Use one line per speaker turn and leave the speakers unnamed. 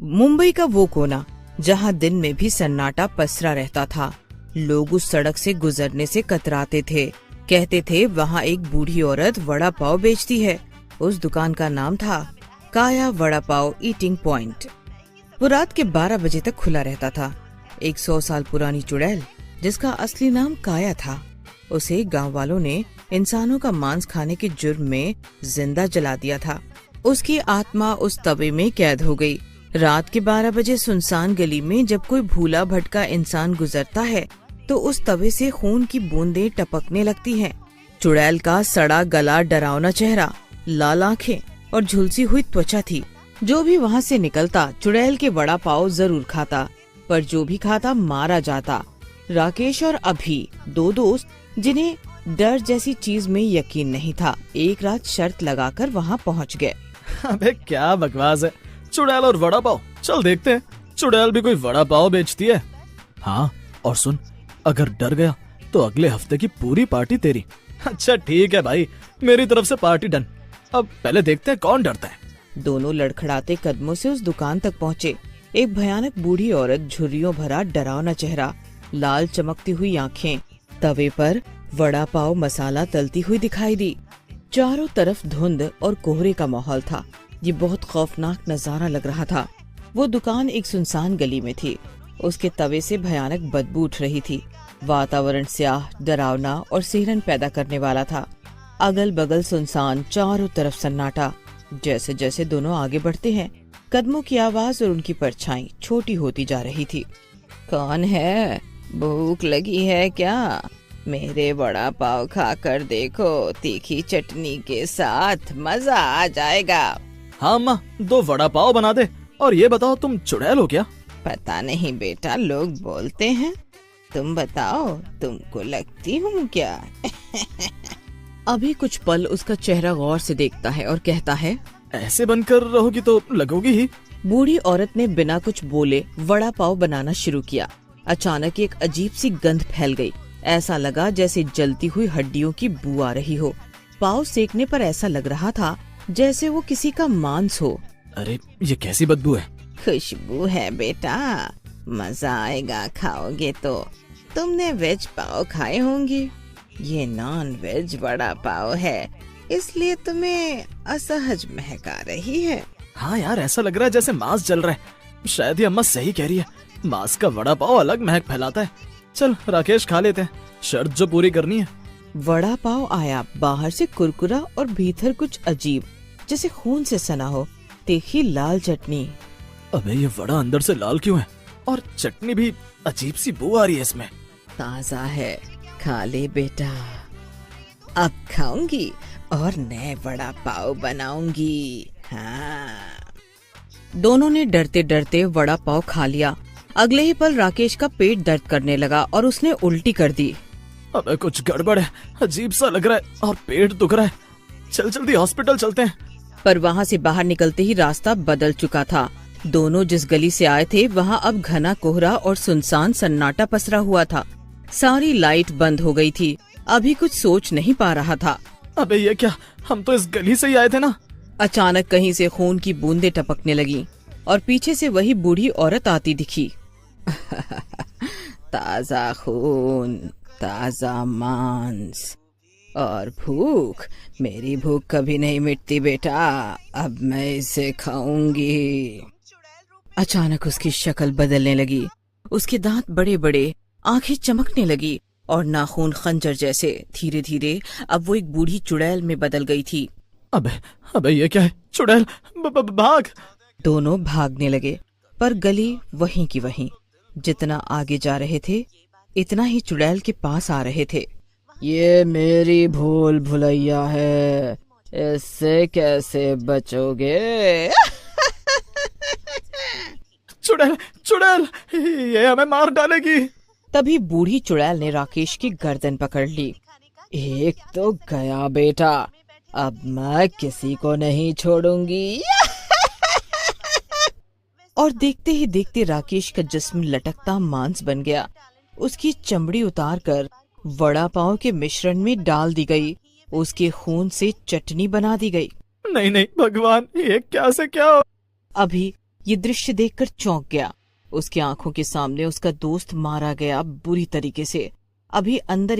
मुंबई का वो कोना जहाँ दिन में भी सन्नाटा पसरा रहता था। लोग उस सड़क से गुजरने से कतराते थे। कहते थे वहाँ एक बूढ़ी औरत वड़ा पाव बेचती है। उस दुकान का नाम था काया वड़ा पाव ईटिंग पॉइंट। वो रात के 12 बजे तक खुला रहता था। 100 साल पुरानी चुड़ैल, जिसका असली नाम काया था, उसे गांव वालों ने इंसानों का मांस खाने के जुर्म में जिंदा जला दिया था। उसकी आत्मा उस तवे में कैद हो गई। रात के 12 बजे सुनसान गली में जब कोई भूला भटका इंसान गुजरता है तो उस तवे से खून की बूंदें टपकने लगती हैं। चुड़ैल का सड़ा गला, डरावना चेहरा, लाल आंखें और झुलसी हुई त्वचा थी। जो भी वहाँ से निकलता चुड़ैल के वड़ा पाव जरूर खाता, पर जो भी खाता मारा जाता। राकेश और अभी, दो दोस्त जिन्हें डर जैसी चीज में यकीन नहीं था, एक रात शर्त लगाकर वहाँ पहुँच गए।
अबे क्या बकवास है, चुड़ैल और वड़ा पाव। चल देखते हैं, चुड़ैल भी कोई वड़ा पाव बेचती है। हाँ, और सुन, अगर डर गया तो अगले हफ्ते की पूरी पार्टी तेरी। अच्छा ठीक है भाई, मेरी तरफ से पार्टी डन। अब पहले देखते हैं कौन डरता है।
दोनों लड़खड़ाते कदमों से उस दुकान तक पहुँचे। एक भयानक बूढ़ी औरत, झुर्रियों भरा डरावना चेहरा, लाल चमकती हुई आँखें, तवे पर वड़ा पाव मसाला तलती हुई दिखाई दी। चारों तरफ धुंध और कोहरे का माहौल था। ये बहुत खौफनाक नजारा लग रहा था। वो दुकान एक सुनसान गली में थी। उसके तवे से भयानक बदबू उठ रही थी। वातावरण स्याह, डरावना और सिहरन पैदा करने वाला था। अगल बगल सुनसान, चारों तरफ सन्नाटा। जैसे जैसे दोनों आगे बढ़ते हैं, कदमों की आवाज और उनकी परछाई छोटी होती जा रही थी। कौन है? भूख लगी है क्या? मेरे वड़ा पाव खाकर देखो, तीखी चटनी के साथ मजा आ जाएगा।
हाँ अम्मा, 2 वड़ा पाव बना दे। और ये बताओ, तुम चुड़ैल हो क्या?
पता नहीं बेटा, लोग बोलते हैं। तुम बताओ, तुमको लगती हूँ क्या? अभी कुछ पल उसका चेहरा गौर से देखता है और कहता है,
ऐसे बनकर रहोगी तो लगोगी ही।
बूढ़ी औरत ने बिना कुछ बोले वड़ा पाव बनाना शुरू किया। अचानक एक अजीब सी गंध फैल गई। ऐसा लगा जैसे जलती हुई हड्डियों की बू आ रही हो। पाव सेकने पर ऐसा लग रहा था जैसे वो किसी का मांस हो।
अरे ये कैसी बदबू है?
खुशबू है बेटा, मजा आएगा खाओगे तो। तुमने वेज पाव खाए होंगे, ये नॉन वेज वड़ा पाव है, इसलिए तुम्हें असहज महका रही है।
हाँ यार, ऐसा लग रहा है जैसे मांस जल रहा है। शायद ये अम्मा सही कह रही है, मांस का वड़ा पाव अलग महक फैलाता है। चल राकेश, खा लेते हैं, शर्त जो पूरी करनी है।
वड़ा पाव आया, बाहर से कुरकुरा और भीतर कुछ अजीब, जैसे खून से सना हो। तीखी लाल चटनी।
अबे ये वड़ा अंदर से लाल क्यों है? और चटनी भी अजीब सी बू आ रही है इसमें।
ताजा है, खा ले बेटा। अब खाऊंगी और नए वड़ा पाव बनाऊंगी। हाँ। दोनों ने डरते डरते वड़ा पाव खा लिया। अगले ही पल राकेश का पेट दर्द करने लगा और उसने उल्टी कर दी।
अबे कुछ गड़बड़ है, अजीब सा लग रहा है और पेट दुख रहा है। चल जल्दी हॉस्पिटल चलते हैं।
पर वहाँ से बाहर निकलते ही रास्ता बदल चुका था। दोनों जिस गली से आए थे वहाँ अब घना कोहरा और सुनसान सन्नाटा पसरा हुआ था। सारी लाइट बंद हो गई थी। अभी कुछ सोच नहीं पा रहा था।
अबे ये क्या, हम तो इस गली से ही आए थे ना।
अचानक कहीं से खून की बूंदें टपकने लगी और पीछे से वही बूढ़ी औरत आती दिखी। ताजा खून, ताजा मांस और भूख। मेरी भूख कभी नहीं मिटती बेटा, अब मैं इसे खाऊंगी। अचानक उसकी शक्ल बदलने लगी। उसके दांत बड़े बड़े, आंखें चमकने लगी और नाखून खंजर जैसे। धीरे धीरे अब वो एक बूढ़ी चुड़ैल में बदल गई थी।
अबे ये क्या है? चुड़ैल, भाग!
दोनों भागने लगे, पर गली वहीं की वहीं। जितना आगे जा रहे थे इतना ही चुड़ैल के पास आ रहे थे। ये मेरी भूल भुलैया है, इससे कैसे बचोगे?
चुड़ैल, चुड़ैल, ये हमें मार डालेगी।
तभी बूढ़ी चुड़ैल ने राकेश की गर्दन पकड़ ली। एक तो गया बेटा, अब मैं किसी को नहीं छोड़ूंगी। और देखते ही देखते राकेश का जिस्म लटकता मांस बन गया। उसकी चमड़ी उतारकर वड़ा पाव के मिश्रण में डाल दी गई। उसके खून से चटनी बना दी गई।
नहीं नहीं भगवान, ये क्या से क्या?
अभी ये दृश्य देखकर चौंक गया। उसकी आंखों के सामने उसका दोस्त मारा गया बुरी तरीके से। अभी अंदर